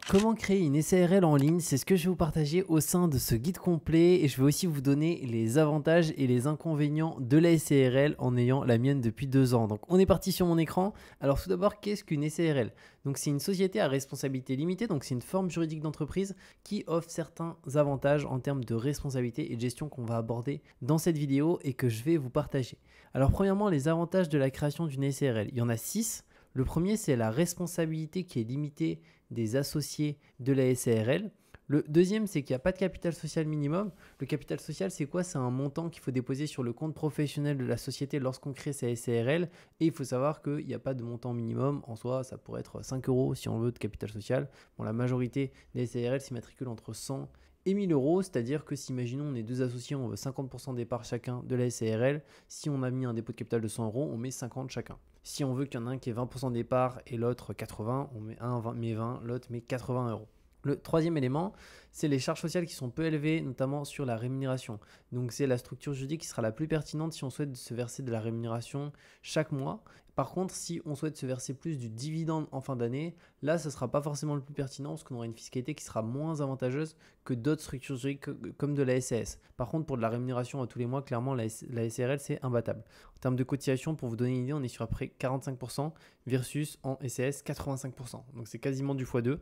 Comment créer une SARL en ligne? C'est ce que je vais vous partager au sein de ce guide complet et je vais aussi vous donner les avantages et les inconvénients de la SARL en ayant la mienne depuis 2 ans. Donc on est parti sur mon écran. Alors tout d'abord, qu'est-ce qu'une SARL? Donc c'est une société à responsabilité limitée, donc c'est une forme juridique d'entreprise qui offre certains avantages en termes de responsabilité et de gestion qu'on va aborder dans cette vidéo et que je vais vous partager. Alors premièrement, les avantages de la création d'une SARL. Il y en a 6. Le premier, c'est la responsabilité qui est limitée des associés de la SARL. Le deuxième, c'est qu'il n'y a pas de capital social minimum. Le capital social, c'est quoi? C'est un montant qu'il faut déposer sur le compte professionnel de la société lorsqu'on crée sa SARL. Et il faut savoir qu'il n'y a pas de montant minimum. En soi, ça pourrait être 5 euros si on veut de capital social. Bon, la majorité des SARL s'immatriculent entre 100 et 1000 euros, c'est-à-dire que si, imaginons, on est deux associés, on veut 50% des parts chacun de la SARL, si on a mis un dépôt de capital de 100 euros, on met 50 chacun. Si on veut qu'il y en a un qui ait 20% des parts et l'autre 80, on met un met 20, l'autre met 80 euros. Le troisième élément, c'est les charges sociales qui sont peu élevées, notamment sur la rémunération. Donc c'est la structure juridique qui sera la plus pertinente si on souhaite se verser de la rémunération chaque mois. Par contre, si on souhaite se verser plus du dividende en fin d'année, là, ce ne sera pas forcément le plus pertinent parce qu'on aura une fiscalité qui sera moins avantageuse que d'autres structures juridiques comme de la SAS. Par contre, pour de la rémunération à tous les mois, clairement, la SARL, c'est imbattable. En termes de cotisation, pour vous donner une idée, on est sur à peu près 45% versus en SAS 85%. Donc c'est quasiment du x2.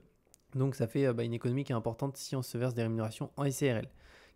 Donc ça fait une économie qui est importante si on se verse des rémunérations en SARL.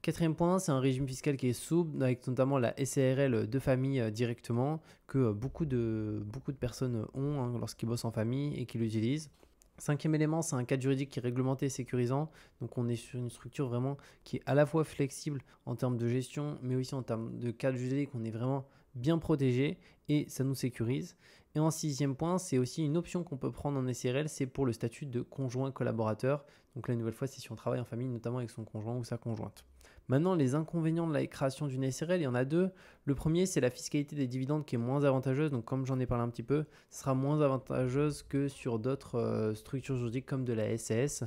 Quatrième point, c'est un régime fiscal qui est souple, avec notamment la SARL de famille directement, que beaucoup de personnes ont lorsqu'ils bossent en famille et qui l'utilisent. Cinquième élément, c'est un cadre juridique qui est réglementé et sécurisant. Donc on est sur une structure vraiment qui est à la fois flexible en termes de gestion, mais aussi en termes de cadre juridique, on est vraiment bien protégé et ça nous sécurise. Et en sixième point, c'est aussi une option qu'on peut prendre en SARL, c'est pour le statut de conjoint collaborateur. Donc là, une nouvelle fois, c'est si on travaille en famille, notamment avec son conjoint ou sa conjointe. Maintenant, les inconvénients de la création d'une SARL, il y en a deux. Le premier, c'est la fiscalité des dividendes qui est moins avantageuse. Donc comme j'en ai parlé un petit peu, ce sera moins avantageuse que sur d'autres structures juridiques comme de la SAS.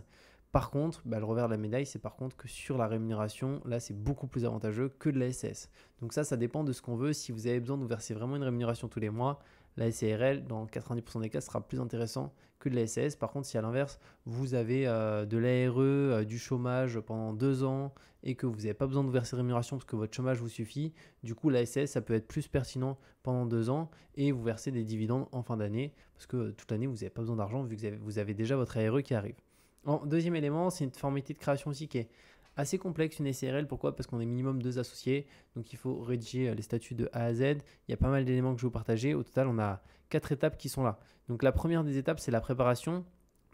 Par contre, le revers de la médaille, c'est par contre que sur la rémunération, là, c'est beaucoup plus avantageux que de la SAS. Donc ça dépend de ce qu'on veut. Si vous avez besoin de vous verser vraiment une rémunération tous les mois, la SARL, dans 90% des cas, sera plus intéressant que de la SAS. Par contre, si à l'inverse, vous avez de l'ARE, du chômage pendant 2 ans et que vous n'avez pas besoin de vous verser de rémunération parce que votre chômage vous suffit, du coup, la SAS, ça peut être plus pertinent pendant 2 ans et vous verser des dividendes en fin d'année parce que toute l'année, vous n'avez pas besoin d'argent vu que vous avez déjà votre ARE qui arrive. En deuxième élément, c'est une formalité de création aussi qui est assez complexe, une SARL. Pourquoi? Parce qu'on est minimum 2 associés, donc il faut rédiger les statuts de A à Z. Il y a pas mal d'éléments que je vais vous partager. Au total, on a 4 étapes qui sont là. Donc la première des étapes, c'est la préparation.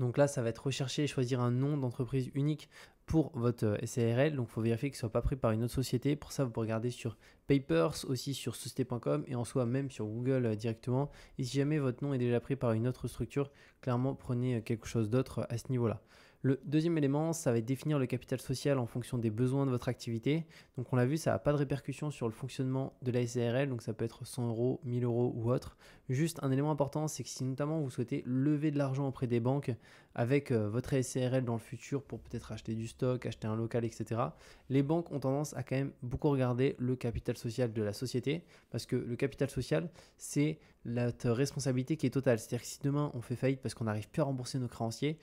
Donc là, ça va être rechercher et choisir un nom d'entreprise unique pour votre SARL. Donc il faut vérifier qu'il ne soit pas pris par une autre société. Pour ça, vous pouvez regarder sur Papers, aussi sur société.com et en soi même sur Google directement. Et si jamais votre nom est déjà pris par une autre structure, clairement prenez quelque chose d'autre à ce niveau-là. Le deuxième élément, ça va être définir le capital social en fonction des besoins de votre activité. Donc on l'a vu, ça n'a pas de répercussion sur le fonctionnement de la SARL, donc ça peut être 100 euros, 1000 euros ou autre. Juste un élément important, c'est que si notamment vous souhaitez lever de l'argent auprès des banques avec votre SARL dans le futur pour peut-être acheter du stock, acheter un local, etc., les banques ont tendance à quand même beaucoup regarder le capital social de la société parce que le capital social, c'est notre responsabilité qui est totale. C'est-à-dire que si demain on fait faillite parce qu'on n'arrive plus à rembourser nos créanciers,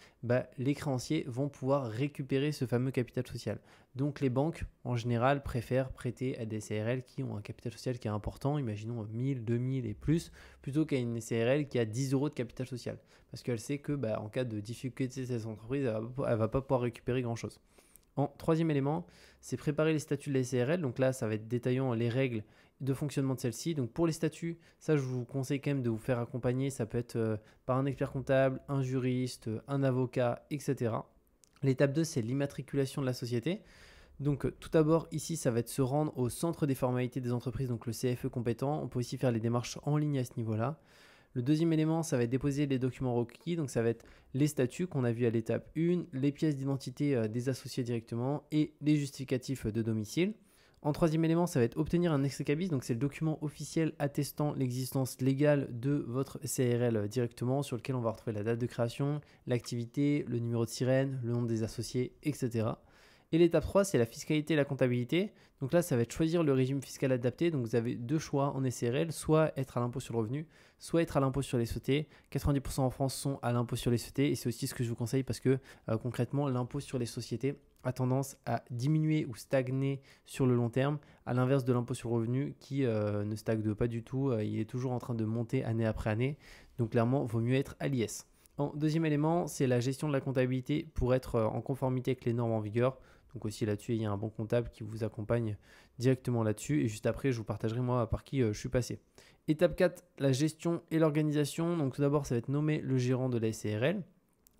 les créanciers vont pouvoir récupérer ce fameux capital social. Donc les banques, en général, préfèrent prêter à des SARL qui ont un capital social qui est important, imaginons 1000, 2000 et plus, plutôt qu'à une SARL qui a 10 euros de capital social. Parce qu'elle sait que en cas de difficulté de cette entreprise, elle ne va pas pouvoir récupérer grand-chose. En troisième élément, c'est préparer les statuts de la SARL. Donc là, ça va être détaillant les règles de fonctionnement de celle-ci. Donc pour les statuts, ça je vous conseille quand même de vous faire accompagner. Ça peut être par un expert comptable, un juriste, un avocat, etc. L'étape 2, c'est l'immatriculation de la société. Donc tout d'abord, ici, ça va être se rendre au centre des formalités des entreprises, donc le CFE compétent. On peut aussi faire les démarches en ligne à ce niveau-là. Le deuxième élément, ça va être déposer les documents requis. Donc ça va être les statuts qu'on a vus à l'étape 1, les pièces d'identité des associés directement et les justificatifs de domicile. En troisième élément, ça va être obtenir un extrait cabis, donc c'est le document officiel attestant l'existence légale de votre SARL directement, sur lequel on va retrouver la date de création, l'activité, le numéro de sirène, le nom des associés, etc. Et l'étape 3, c'est la fiscalité et la comptabilité. Donc là, ça va être choisir le régime fiscal adapté. Donc vous avez deux choix en SARL, soit être à l'impôt sur le revenu, soit être à l'impôt sur les sociétés. 90% en France sont à l'impôt sur les sociétés et c'est aussi ce que je vous conseille parce que concrètement, l'impôt sur les sociétés a tendance à diminuer ou stagner sur le long terme, à l'inverse de l'impôt sur le revenu qui ne stagne pas du tout. Il est toujours en train de monter année après année. Donc clairement, il vaut mieux être à l'IS. Deuxième élément, c'est la gestion de la comptabilité pour être en conformité avec les normes en vigueur. Donc aussi là-dessus, il y a un bon comptable qui vous accompagne directement là-dessus. Et juste après, je vous partagerai moi par qui je suis passé. Étape 4, la gestion et l'organisation. Donc tout d'abord, ça va être nommer le gérant de la SARL.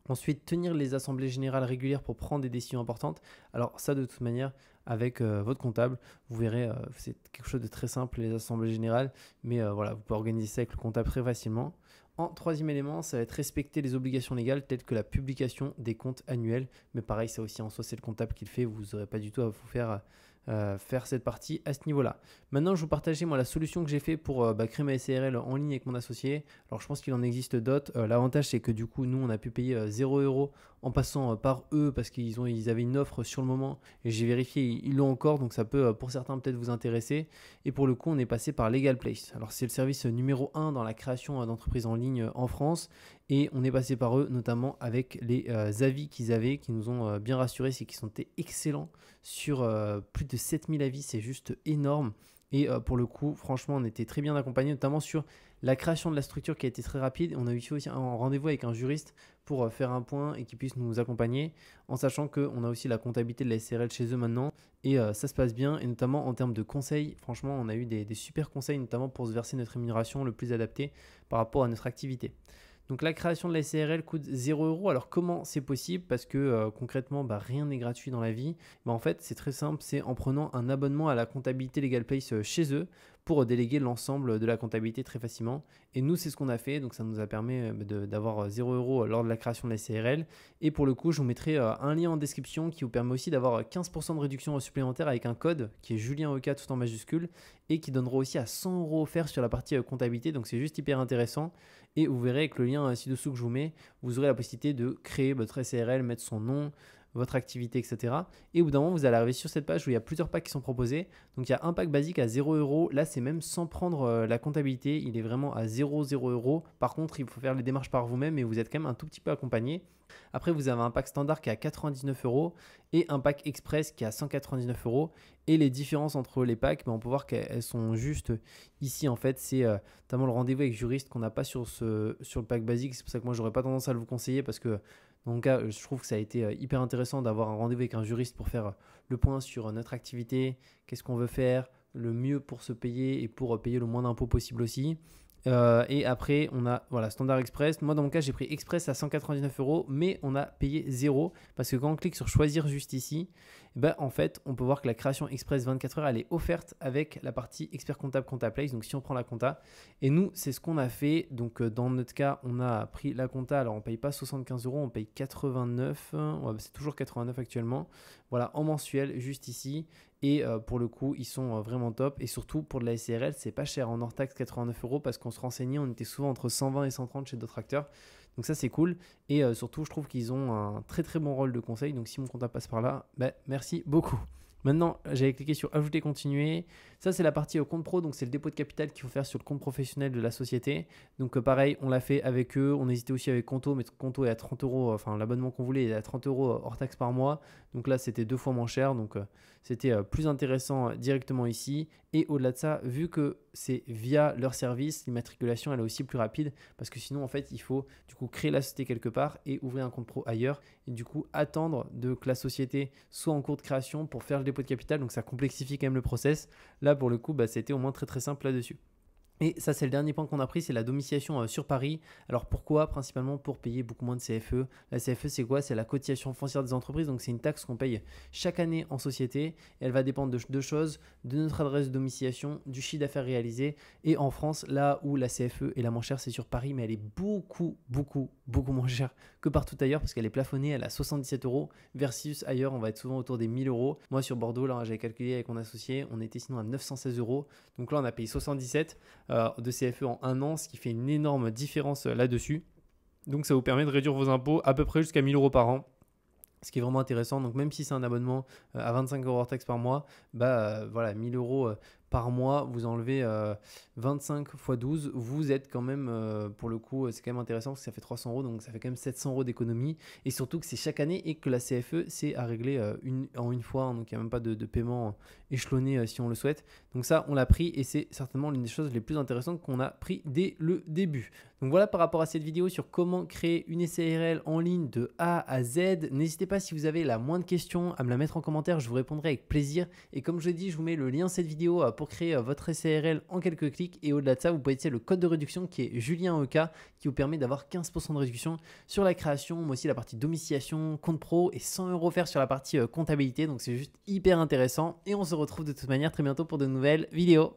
Ensuite, tenir les assemblées générales régulières pour prendre des décisions importantes. Alors ça, de toute manière, avec votre comptable, vous verrez, c'est quelque chose de très simple, les assemblées générales. Mais voilà, vous pouvez organiser ça avec le comptable très facilement. En troisième élément, ça va être respecter les obligations légales telles que la publication des comptes annuels. Mais pareil, ça aussi en soi, c'est le comptable qui le fait. Vous n'aurez pas du tout à vous faire cette partie à ce niveau-là. Maintenant, je vous partageais moi la solution que j'ai fait pour créer ma SARL en ligne avec mon associé. Alors, je pense qu'il en existe d'autres. L'avantage, c'est que du coup, nous, on a pu payer 0 € en passant par eux parce qu'ils avaient une offre sur le moment et j'ai vérifié, ils l'ont encore. Donc, ça peut pour certains peut-être vous intéresser. Et pour le coup, on est passé par Legal Place. Alors, c'est le service numéro 1 dans la création d'entreprises en ligne en France. Et on est passé par eux, notamment avec les avis qu'ils avaient, qui nous ont bien rassurés, c'est qu'ils sont excellents sur plus de 7000 avis, c'est juste énorme. Et pour le coup, franchement, on était très bien accompagnés, notamment sur la création de la structure qui a été très rapide. On a eu aussi un rendez-vous avec un juriste pour faire un point et qui puisse nous accompagner, en sachant qu'on a aussi la comptabilité de la SARL chez eux maintenant. Et ça se passe bien, et notamment en termes de conseils. Franchement, on a eu des super conseils, notamment pour se verser notre rémunération le plus adapté par rapport à notre activité. Donc la création de la SARL coûte 0 €. Alors comment c'est possible? Parce que concrètement, rien n'est gratuit dans la vie. En fait, c'est très simple, c'est en prenant un abonnement à la comptabilité Legal Place chez eux pour déléguer l'ensemble de la comptabilité très facilement. Et nous, c'est ce qu'on a fait. Donc ça nous a permis d'avoir 0 € lors de la création de la SARL. Et pour le coup, je vous mettrai un lien en description qui vous permet aussi d'avoir 15% de réduction supplémentaire avec un code qui est Julien Oka tout en majuscule et qui donnera aussi à 100 € offerts sur la partie comptabilité. Donc c'est juste hyper intéressant. Et vous verrez avec le lien ci-dessous que je vous mets, vous aurez la possibilité de créer votre SARL, mettre son nom, votre activité, etc. Et au bout d'un moment, vous allez arriver sur cette page où il y a plusieurs packs qui sont proposés. Donc il y a un pack basique à 0 €. Là, c'est même sans prendre la comptabilité. Il est vraiment à 0 €. Par contre, il faut faire les démarches par vous-même et vous êtes quand même un tout petit peu accompagné. Après, vous avez un pack standard qui est à 99 € et un pack express qui est à 199 €. Et les différences entre les packs, on peut voir qu'elles sont juste ici. En fait, c'est notamment le rendez-vous avec juriste qu'on n'a pas sur le pack basique. C'est pour ça que moi, j'aurais pas tendance à le vous conseiller parce que dans mon cas, je trouve que ça a été hyper intéressant d'avoir un rendez-vous avec un juriste pour faire le point sur notre activité, qu'est-ce qu'on veut faire, le mieux pour se payer et pour payer le moins d'impôts possible aussi. Et après, on a Standard Express. Moi, dans mon cas, j'ai pris Express à 199 €, mais on a payé 0 parce que quand on clique sur choisir juste ici, en fait, on peut voir que la création Express 24 heures, elle est offerte avec la partie expert comptable Place. Donc, si on prend la compta, et nous, c'est ce qu'on a fait. Donc, dans notre cas, on a pris la compta. Alors, on ne paye pas 75 €, on paye 89. Ouais, c'est toujours 89 actuellement. Voilà, en mensuel, juste ici. Et pour le coup, ils sont vraiment top. Et surtout, pour de la SARL, c'est pas cher. En hors taxe, 89 € parce qu'on se renseignait, on était souvent entre 120 et 130 chez d'autres acteurs. Donc ça, c'est cool. Et surtout, je trouve qu'ils ont un très très bon rôle de conseil. Donc si mon comptable passe par là, merci beaucoup. Maintenant, j'avais cliqué sur ajouter, continuer. Ça, c'est la partie compte pro. Donc, c'est le dépôt de capital qu'il faut faire sur le compte professionnel de la société. Donc, pareil, on l'a fait avec eux. On hésitait aussi avec Conto, mais Conto est à 30 €. Enfin, l'abonnement qu'on voulait est à 30 € hors taxe par mois. Donc là, c'était 2 fois moins cher. Donc, c'était plus intéressant directement ici. Et au-delà de ça, vu que c'est via leur service, l'immatriculation, elle est aussi plus rapide. Parce que sinon, en fait, il faut du coup créer la société quelque part et ouvrir un compte pro ailleurs. Et du coup, attendre que la société soit en cours de création pour faire le dépôt de capital. Donc, ça complexifie quand même le process. Là, pour le coup, c'était au moins très très simple là-dessus. Et ça, c'est le dernier point qu'on a pris, c'est la domiciliation sur Paris. Alors pourquoi? Principalement pour payer beaucoup moins de CFE. La CFE, c'est quoi? C'est la cotisation foncière des entreprises. Donc c'est une taxe qu'on paye chaque année en société. Et elle va dépendre de deux choses, de notre adresse de domiciliation, du chiffre d'affaires réalisé. Et en France, là où la CFE est la moins chère, c'est sur Paris, mais elle est beaucoup moins chère que partout ailleurs parce qu'elle est plafonnée, elle est à 77 € versus ailleurs, on va être souvent autour des 1000 €. Moi, sur Bordeaux, là, j'avais calculé avec mon associé, on était sinon à 916 €. Donc là, on a payé 77 de CFE en un an, ce qui fait une énorme différence là-dessus. Donc ça vous permet de réduire vos impôts à peu près jusqu'à 1000 € par an, Ce qui est vraiment intéressant. Donc même si c'est un abonnement à 25 € hors taxe par mois, bah voilà, 1000 € par mois, vous enlevez 25 x 12, vous êtes quand même, pour le coup, c'est quand même intéressant parce que ça fait 300 €, donc ça fait quand même 700 € d'économie. Et surtout que c'est chaque année et que la CFE, c'est à régler en une fois, hein, donc il n'y a même pas de paiement échelonné si on le souhaite. Donc ça, on l'a pris et c'est certainement l'une des choses les plus intéressantes qu'on a pris dès le début. Donc voilà par rapport à cette vidéo sur comment créer une SARL en ligne de A à Z. N'hésitez pas, si vous avez la moindre question, à me la mettre en commentaire, je vous répondrai avec plaisir. Et comme je l'ai dit, je vous mets le lien de cette vidéo pour créer votre SARL en quelques clics. Et au-delà de ça, vous pouvez utiliser le code de réduction qui est JulienEK, qui vous permet d'avoir 15% de réduction sur la création, mais aussi la partie domiciliation, compte pro et 100 € offerts sur la partie comptabilité. Donc c'est juste hyper intéressant. Et on se retrouve de toute manière très bientôt pour de nouvelles vidéos.